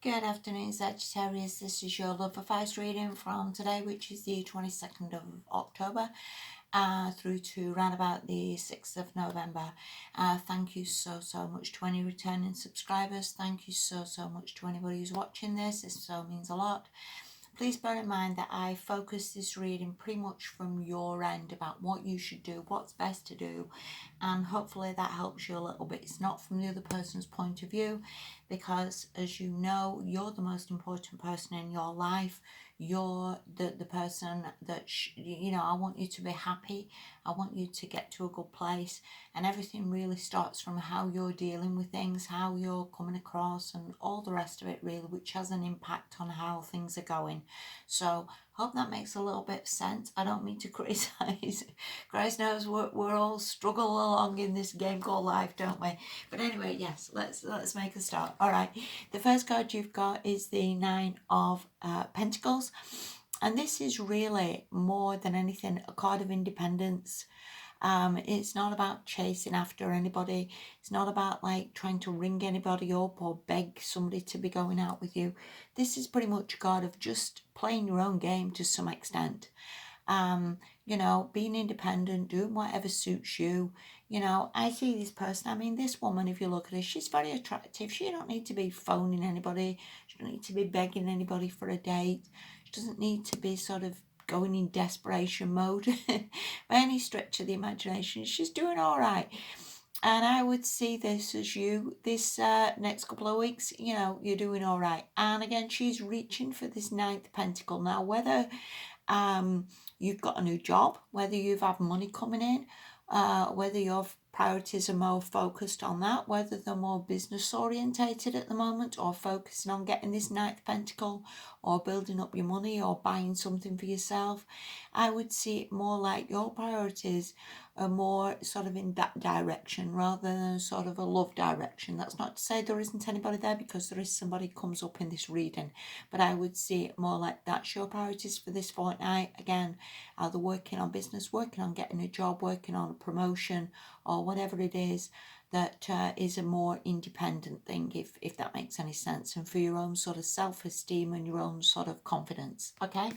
Good afternoon, Sagittarius. This is your love advice reading from today, which is the 22nd of October through to around about the 6th of November. Thank you so much to any returning subscribers. Thank you so much to anybody who's watching this. This so means a lot. Please bear in mind that I focus this reading pretty much from your end about what you should do, what's best to do, and hopefully that helps you a little bit. It's not from the other person's point of view, because as you know, you're the most important person in your life. You're the person that I want you to be happy. I want you to get to a good place, and everything really starts from how you're dealing with things, how you're coming across, and all the rest of it really, which has an impact on how things are going. So hope that makes a little bit of sense. I don't mean to criticize. Christ knows we're all struggle along in this game called life, don't we? But anyway, yes, let's make a start. All right, the first card you've got is the Nine of Pentacles, and this is really more than anything a card of independence. It's not about chasing after anybody. It's not about like trying to ring anybody up or beg somebody to be going out with you. This is pretty much a card of just playing your own game to some extent. Being independent, doing whatever suits you. I see this person, I mean, this woman, if you look at her, she's very attractive. She don't need to be phoning anybody. She don't need to be begging anybody for a date. She doesn't need to be sort of going in desperation mode by any stretch of the imagination. She's doing all right. And I would see this as you, this next couple of weeks, you're doing all right. And again, she's reaching for this ninth pentacle. Now, whether you've got a new job, whether you've had money coming in, whether your priorities are more focused on that, whether they're more business orientated at the moment, or focusing on getting this ninth pentacle, or building up your money, or buying something for yourself, I would see it more like your priorities are more sort of in that direction rather than sort of a love direction. That's not to say there isn't anybody there, because there is somebody comes up in this reading, but I would see it more like that's your priorities for this fortnight. Again, either working on business, working on getting a job, working on a promotion, or whatever it is that is a more independent thing, if that makes any sense, and for your own sort of self-esteem and your own sort of confidence. Okay,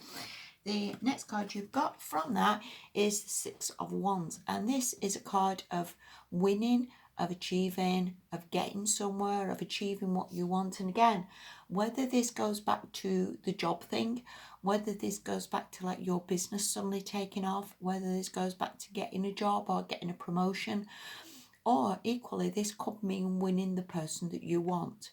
the next card you've got from that is the Six of Wands, and this is a card of winning, of achieving, of getting somewhere, of achieving what you want. And again, whether this goes back to the job thing, whether this goes back to like your business suddenly taking off, whether this goes back to getting a job or getting a promotion, or equally this could mean winning the person that you want.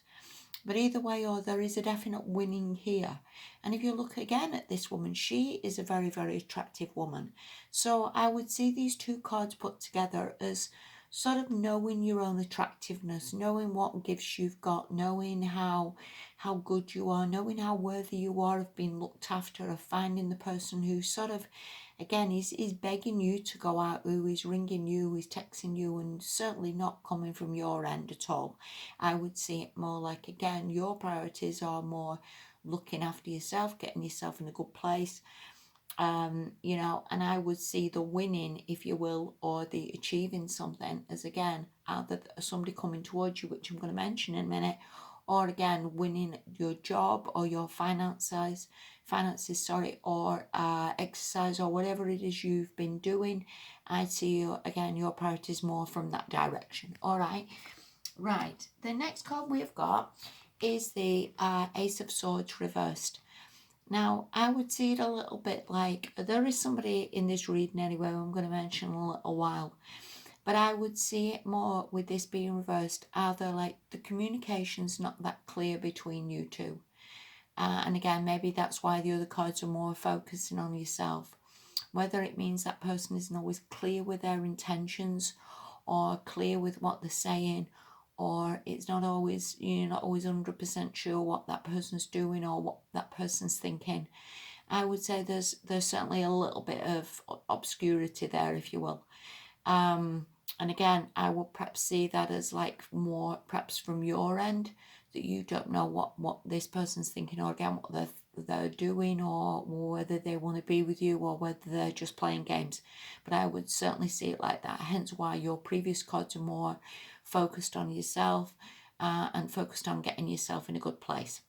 But either way, or there is a definite winning here. And if you look again at this woman, she is a very attractive woman. So I would see these two cards put together as sort of knowing your own attractiveness, knowing what gifts you've got, knowing how good you are, knowing how worthy you are of being looked after, of finding the person who sort of, again, is begging you to go out, who is ringing you, who is texting you, and certainly not coming from your end at all. I would see it more like, again, your priorities are more looking after yourself, getting yourself in a good place, and I would see the winning, if you will, or the achieving something as, again, either somebody coming towards you, which I'm going to mention in a minute, or again, winning your job or your finances, or exercise, or whatever it is you've been doing. I see again your priorities more from that direction. All right. Right, the next card we've got is the Ace of Swords reversed. Now, I would see it a little bit like, there is somebody in this reading anyway, I'm going to mention in a little while, but I would see it more with this being reversed, either like the communication's not that clear between you two. And again, maybe that's why the other cards are more focusing on yourself. Whether it means that person isn't always clear with their intentions, or clear with what they're saying, or it's not always, you're not always 100% sure what that person's doing or what that person's thinking. I would say there's certainly a little bit of obscurity there, if you will. And again, I would perhaps see that as like more perhaps from your end, that you don't know what this person's thinking, or again what they're doing, or whether they want to be with you, or whether they're just playing games. But I would certainly see it like that, hence why your previous cards are more focused on yourself, and focused on getting yourself in a good place.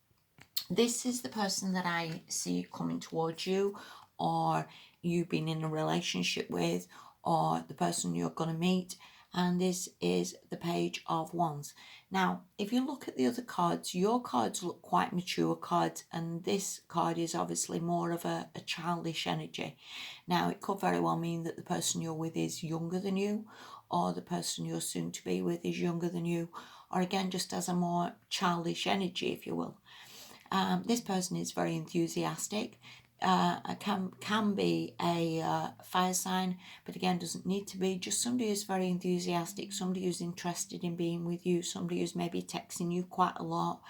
This is the person that I see coming towards you, or you've been in a relationship with, or the person you're going to meet. And this is the Page of Wands. Now, if you look at the other cards, your cards look quite mature cards, and this card is obviously more of a childish energy. Now, it could very well mean that the person you're with is younger than you, or the person you're soon to be with is younger than you, or again, just has a more childish energy, if you will. This person is very enthusiastic. Can be a fire sign, but again doesn't need to be. Just somebody who's very enthusiastic, somebody who's interested in being with you, somebody who's maybe texting you quite a lot.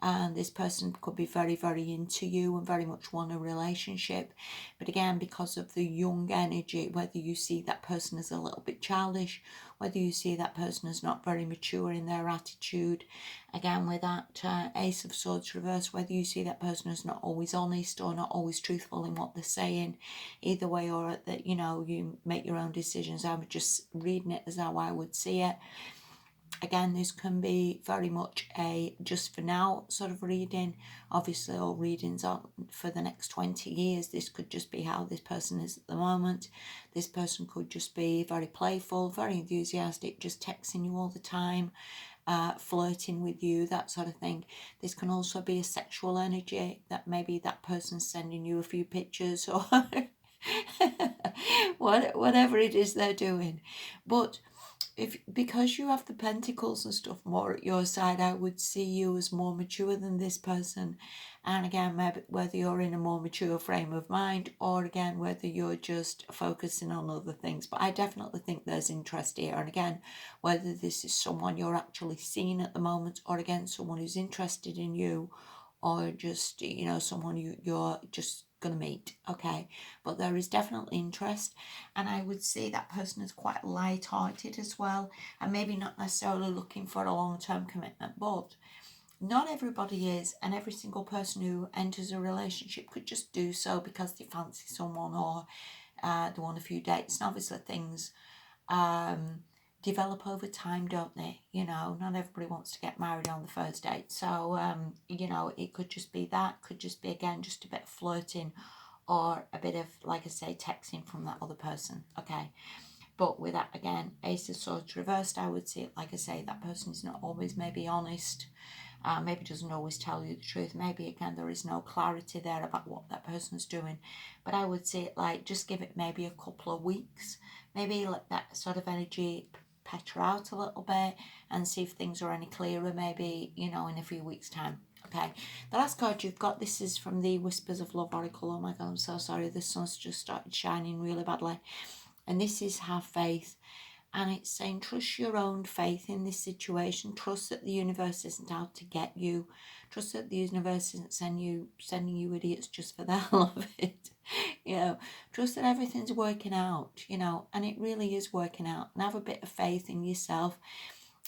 And this person could be very, very into you and very much want a relationship. But again, because of the young energy, whether you see that person as a little bit childish, whether you see that person as not very mature in their attitude, again with that Ace of Swords reverse, whether you see that person as not always honest or not always truthful in what they're saying, either way, or that, you know, you make your own decisions. I'm just reading it as how I would see it. Again, this can be very much a just for now sort of reading. Obviously, all readings are for the next 20 years. This could just be how this person is at the moment. This person could just be very playful, very enthusiastic, just texting you all the time, flirting with you, that sort of thing. This can also be a sexual energy, that maybe that person's sending you a few pictures or whatever it is they're doing. But because you have the pentacles and stuff more at your side, I would see you as more mature than this person. And again, maybe whether you're in a more mature frame of mind, or again whether you're just focusing on other things. But I definitely think there's interest here. And again, whether this is someone you're actually seeing at the moment, or again someone who's interested in you, or just, you know, someone you're just going to meet. Okay, but there is definitely interest, and I would say that person is quite light-hearted as well, and maybe not necessarily looking for a long-term commitment, but not everybody is, and every single person who enters a relationship could just do so because they fancy someone, or they want a few dates. And obviously things develop over time, don't they? You know, not everybody wants to get married on the first date. So, you know, it could just be that, could just be, again, just a bit of flirting, or a bit of, like I say, texting from that other person. Okay. But with that, again, Ace of Swords reversed, I would say, like I say, that person is not always maybe honest. Maybe doesn't always tell you the truth. Maybe, again, there is no clarity there about what that person's doing. But I would say, like, just give it maybe a couple of weeks. Maybe let that sort of energy petter out a little bit and see if things are any clearer, maybe, you know, in a few weeks' time. Okay, the last card you've got, this is from the Whispers of Love Oracle. Oh my God, I'm so sorry. The sun's just started shining really badly. And this is Have Faith. And it's saying, trust your own faith in this situation. Trust that the universe isn't out to get you. Trust that the universe isn't sending you idiots just for the hell of it. You know, trust that everything's working out, you know, and it really is working out. And have a bit of faith in yourself.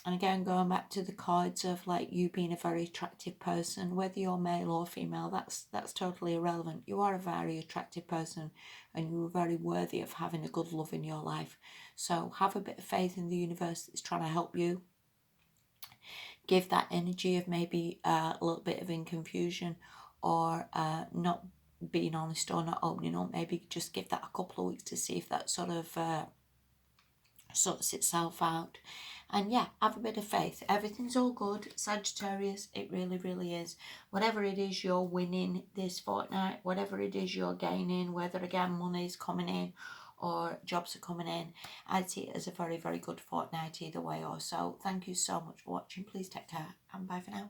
And again, going back to the cards of like you being a very attractive person, whether you're male or female, that's totally irrelevant. You are a very attractive person, and you're very worthy of having a good love in your life. So have a bit of faith in the universe that's trying to help you. Give that energy of maybe a little bit of confusion, or not being honest, or not opening up. Maybe just give that a couple of weeks to see if that sort of sorts itself out. And yeah, have a bit of faith. Everything's all good, Sagittarius. It really, really is. Whatever it is you're winning this fortnight, whatever it is you're gaining, whether again money's coming in or jobs are coming in, I'd see it as a very, very good fortnight either way. Or so. Thank you so much for watching. Please take care and bye for now.